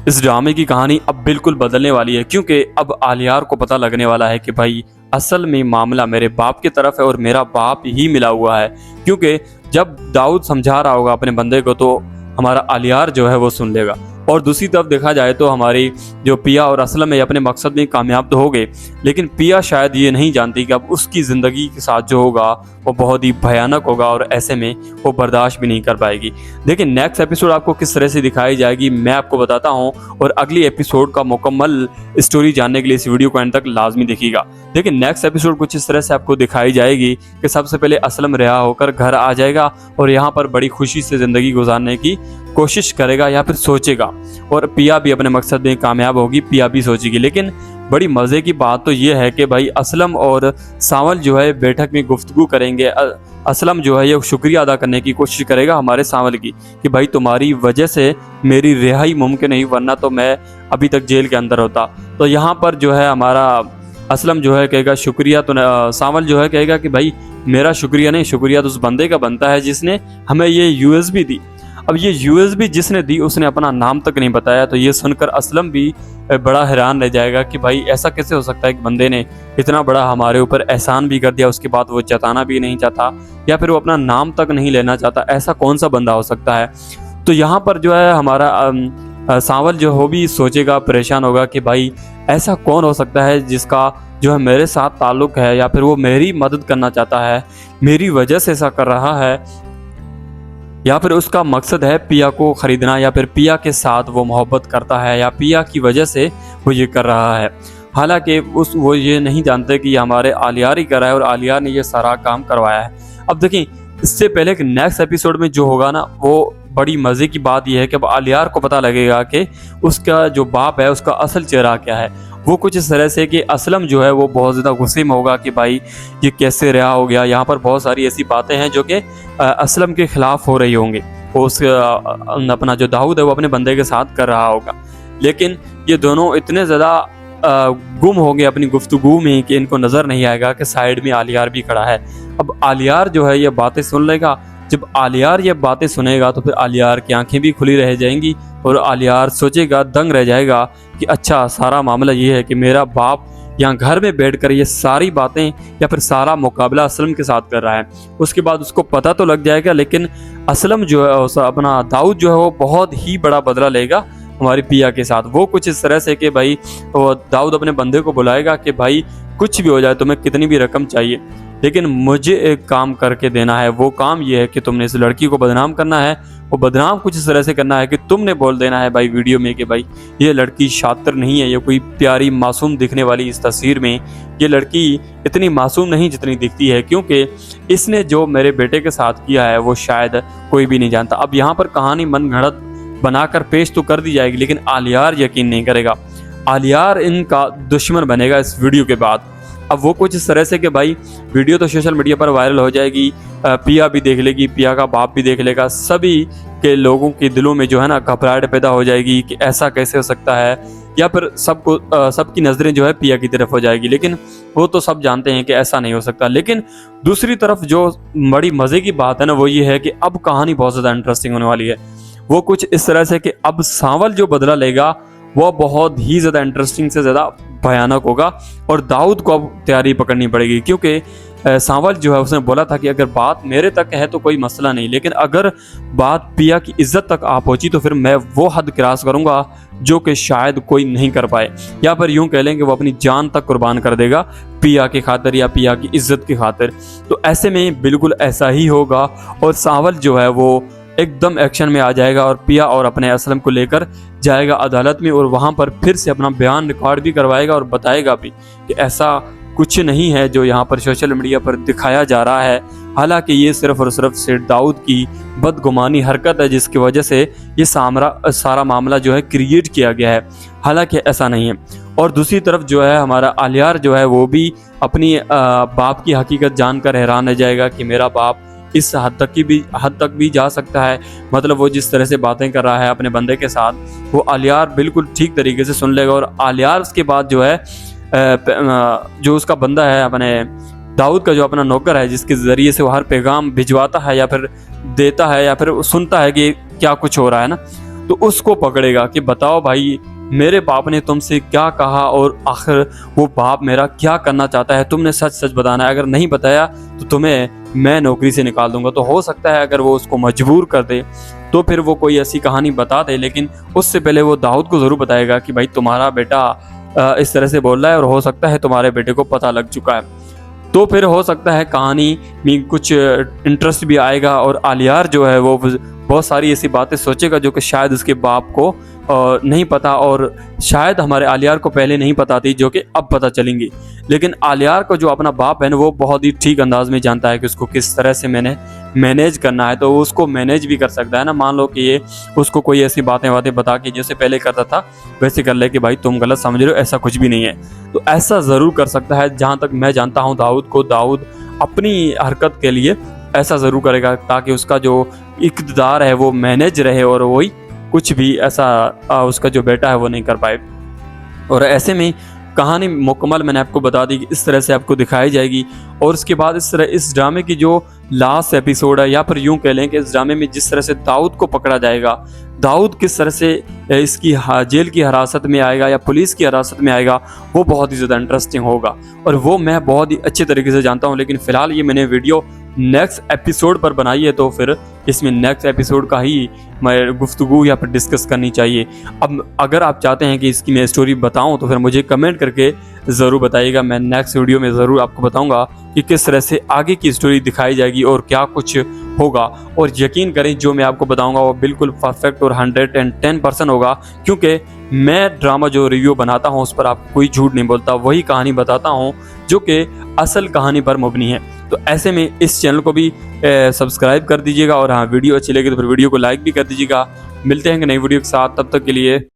इस ड्रामे की कहानी अब बिल्कुल बदलने वाली है, क्योंकि अब आलियार को पता लगने वाला है कि भाई असल में मामला मेरे बाप की तरफ है और मेरा बाप ही मिला हुआ है। क्योंकि जब दाऊद समझा रहा होगा अपने बंदे को तो हमारा आलियार जो है वो सुन लेगा। और दूसरी तरफ देखा जाए तो हमारी जो पिया और असलम है अपने मकसद में कामयाब तो हो गए, लेकिन पिया शायद ये नहीं जानती कि अब उसकी ज़िंदगी के साथ जो होगा वो बहुत ही भयानक होगा और ऐसे में वो बर्दाश्त भी नहीं कर पाएगी। देखिए नेक्स्ट एपिसोड आपको किस तरह से दिखाई जाएगी मैं आपको बताता हूँ, और अगली एपिसोड का मुकम्मल स्टोरी जानने के लिए इस वीडियो को एंड तक लाजमी देखिएगा। देखिए नेक्स्ट एपिसोड कुछ इस तरह से आपको दिखाई जाएगी कि सबसे पहले असलम रिहा होकर घर आ जाएगा और यहाँ पर बड़ी खुशी से ज़िंदगी गुजारने की कोशिश करेगा या फिर सोचेगा, और पिया भी अपने मकसद में कामयाब होगी, पिया भी सोचेगी। लेकिन बड़ी मज़े की बात तो ये है कि भाई असलम और सांवल जो है बैठक में गुफ्तगू करेंगे। असलम जो है ये शुक्रिया अदा करने की कोशिश करेगा हमारे सांवल की कि भाई तुम्हारी वजह से मेरी रिहाई मुमकिन नहीं, वरना तो मैं अभी तक जेल के अंदर होता। तो यहाँ पर जो है हमारा असलम जो है कहेगा शुक्रिया, तो सांवल जो है कहेगा कि भाई मेरा शुक्रिया नहीं, शुक्रिया तो उस बंदे का बनता है जिसने हमें ये यूएसबी दी। अब ये यूएसबी जिसने दी उसने अपना नाम तक नहीं बताया, तो ये सुनकर असलम भी बड़ा हैरान रह जाएगा कि भाई ऐसा कैसे हो सकता है कि बंदे ने इतना बड़ा हमारे ऊपर एहसान भी कर दिया, उसके बाद वो जताना भी नहीं चाहता या फिर वो अपना नाम तक नहीं लेना चाहता, ऐसा कौन सा बंदा हो सकता है। तो यहाँ पर जो है हमारा सांवल जो हो भी सोचेगा, परेशान होगा कि भाई ऐसा कौन हो सकता है जिसका जो है मेरे साथ ताल्लुक़ है या फिर वो मेरी मदद करना चाहता है, मेरी वजह से ऐसा कर रहा है, या फिर उसका मकसद है पिया को ख़रीदना, या फिर पिया के साथ वो मोहब्बत करता है या पिया की वजह से वो ये कर रहा है। हालांकि वो ये नहीं जानते कि ये हमारे आलियार ही कर रहा है और आलियार ने ये सारा काम करवाया है। अब देखिए इससे पहले कि नेक्स्ट एपिसोड में जो होगा ना, वो बड़ी मज़े की बात यह है कि अब आलियार को पता लगेगा कि उसका जो बाप है उसका असल चेहरा क्या है। वो कुछ इस तरह से कि असलम जो है वो बहुत ज़्यादा गुस्से में होगा कि भाई ये कैसे रिहा हो गया। यहाँ पर बहुत सारी ऐसी बातें हैं जो कि असलम के ख़िलाफ़ हो रही होंगी, वो उस अपना जो दाऊद है वो अपने बंदे के साथ कर रहा होगा। लेकिन ये दोनों इतने ज़्यादा गुम हो गए अपनी गुफ्तगू में कि इनको नज़र नहीं आएगा कि साइड में आलियार भी खड़ा है। अब आलियार जो है ये बातें सुन लेगा। जब आलियार ये बातें सुनेगा तो फिर आलियार की आंखें भी खुली रह जाएंगी और आलियार सोचेगा, दंग रह जाएगा कि अच्छा सारा मामला ये है कि मेरा बाप यहाँ घर में बैठकर ये सारी बातें या फिर सारा मुकाबला असलम के साथ कर रहा है। उसके बाद उसको पता तो लग जाएगा, लेकिन असलम जो है अपना दाऊद जो है वो बहुत ही बड़ा बदला लेगा हमारी पिया के साथ। वो कुछ इस तरह से कि भाई वो दाऊद अपने बंदे को बुलाएगा कि भाई कुछ भी हो जाए, तुम्हें कितनी भी रकम चाहिए, लेकिन मुझे एक काम करके देना है। वो काम ये है कि तुमने इस लड़की को बदनाम करना है। वो बदनाम कुछ इस तरह से करना है कि तुमने बोल देना है भाई वीडियो में कि भाई ये लड़की शातिर नहीं है, ये कोई प्यारी मासूम दिखने वाली इस तस्वीर में ये लड़की इतनी मासूम नहीं जितनी दिखती है, क्योंकि इसने जो मेरे बेटे के साथ किया है वो शायद कोई भी नहीं जानता। अब यहाँ पर कहानी मन घड़त बनाकर पेश तो कर दी जाएगी, लेकिन आलियार यकीन नहीं करेगा। आलियार इनका दुश्मन बनेगा इस वीडियो के बाद। अब वो कुछ इस तरह से कि भाई वीडियो तो सोशल मीडिया पर वायरल हो जाएगी, पिया भी देख लेगी, पिया का बाप भी देख लेगा, सभी के लोगों के दिलों में जो है ना घबराहट पैदा हो जाएगी कि ऐसा कैसे हो सकता है, या फिर सबकी नज़रें जो है पिया की तरफ हो जाएगी। लेकिन वो तो सब जानते हैं कि ऐसा नहीं हो सकता। लेकिन दूसरी तरफ जो बड़ी मज़े की बात है ना वो ये है कि अब कहानी बहुत ज़्यादा इंटरेस्टिंग होने वाली है। वो कुछ इस तरह से कि अब सांवल जो बदला लेगा वो बहुत ही ज़्यादा इंटरेस्टिंग से ज़्यादा भयानक होगा, और दाऊद को अब तैयारी पकड़नी पड़ेगी। क्योंकि सांवल जो है उसने बोला था कि अगर बात मेरे तक है तो कोई मसला नहीं, लेकिन अगर बात पिया की इज्जत तक आ पहुंची तो फिर मैं वो हद क्रॉस करूंगा जो कि शायद कोई नहीं कर पाए, या फिर यूं कह लें कि वो अपनी जान तक कुर्बान कर देगा पिया की खातिर या पिया की इज्जत की खातिर। तो ऐसे में बिल्कुल ऐसा ही होगा, और सांवल जो है वो एकदम एक्शन में आ जाएगा और पिया और अपने असलम को लेकर जाएगा अदालत में, और वहाँ पर फिर से अपना बयान रिकॉर्ड भी करवाएगा और बताएगा भी कि ऐसा कुछ नहीं है जो यहाँ पर सोशल मीडिया पर दिखाया जा रहा है। हालांकि ये सिर्फ और सिर्फ सेठ दाऊद की बदगुमानी हरकत है जिसकी वजह से ये सारा मामला जो है क्रिएट किया गया है। हालांकि ऐसा नहीं है। और दूसरी तरफ जो है हमारा आलियार जो है वो भी अपनी बाप की हकीकत जानकर हैरान रह जाएगा कि मेरा बाप इस हद तक भी जा सकता है। मतलब वो जिस तरह से बातें कर रहा है अपने बंदे के साथ, वो आलियार बिल्कुल ठीक तरीके से सुन लेगा। और आलियार उसके बाद जो है जो उसका बंदा है अपने दाऊद का जो अपना नौकर है, जिसके ज़रिए से वो हर पैगाम भिजवाता है या फिर देता है या फिर सुनता है कि क्या कुछ हो रहा है ना, तो उसको पकड़ेगा कि बताओ भाई मेरे बाप ने तुमसे क्या कहा और आखिर वो बाप मेरा क्या करना चाहता है, तुमने सच सच बताना है, अगर नहीं बताया तो तुम्हें मैं नौकरी से निकाल दूंगा। तो हो सकता है अगर वो उसको मजबूर कर दे तो फिर वो कोई ऐसी कहानी बता दे, लेकिन उससे पहले वो दाऊद को ज़रूर बताएगा कि भाई तुम्हारा बेटा इस तरह से बोल रहा है और हो सकता है तुम्हारे बेटे को पता लग चुका है। तो फिर हो सकता है कहानी में कुछ इंटरेस्ट भी आएगा और आलियार जो है वो बहुत सारी ऐसी बातें सोचेगा जो कि शायद उसके बाप को नहीं पता और शायद हमारे आलियार को पहले नहीं पता थी, जो कि अब पता चलेंगी। लेकिन आलियार को जो अपना बाप है ना वो बहुत ही ठीक अंदाज में जानता है कि उसको किस तरह से मैंने मैनेज करना है, तो वो उसको मैनेज भी कर सकता है ना। मान लो कि ये उसको कोई ऐसी बातें बता के जैसे पहले करता था वैसे कर ले कि भाई तुम गलत समझ रहे हो, ऐसा कुछ भी नहीं है। तो ऐसा ज़रूर कर सकता है। जहाँ तक मैं जानता हूँ दाऊद अपनी हरकत के लिए ऐसा ज़रूर करेगा ताकि उसका जो इक़्तिदार है वो मैनेज रहे और वही कुछ भी ऐसा उसका जो बेटा है वो नहीं कर पाए। और ऐसे में कहानी मुकम्मल मैंने आपको बता दी कि इस तरह से आपको दिखाई जाएगी। और उसके बाद इस ड्रामे की जो लास्ट एपिसोड है, या फिर यूँ कह लें कि इस ड्रामे में जिस तरह से दाऊद को पकड़ा जाएगा, दाऊद किस तरह से इसकी जेल की हिरासत में आएगा या पुलिस की हिरासत में आएगा, वो बहुत ही ज़्यादा इंटरेस्टिंग होगा और वो मैं बहुत ही अच्छे तरीके से जानता हूँ। लेकिन फ़िलहाल ये मैंने वीडियो नेक्स्ट एपिसोड पर बनाई है, तो फिर इसमें नेक्स्ट एपिसोड का ही मैं गुफ्तगू या फिर डिस्कस करनी चाहिए। अब अगर आप चाहते हैं कि इसकी मैं स्टोरी बताऊं तो फिर मुझे कमेंट करके ज़रूर बताइएगा। मैं नेक्स्ट वीडियो में ज़रूर आपको बताऊंगा कि किस तरह से आगे की स्टोरी दिखाई जाएगी और क्या कुछ होगा। और यकीन करें जो मैं आपको बताऊंगा वो बिल्कुल परफेक्ट और 110% होगा, क्योंकि मैं ड्रामा जो रिव्यू बनाता हूँ उस पर आपको कोई झूठ नहीं बोलता, वही कहानी बताता हूँ जो कि असल कहानी पर मबनी है। तो ऐसे में इस चैनल को भी सब्सक्राइब कर दीजिएगा और हाँ वीडियो अच्छी लगी तो फिर वीडियो को लाइक भी कर दीजिएगा। मिलते हैं नई वीडियो के साथ, तब तक के लिए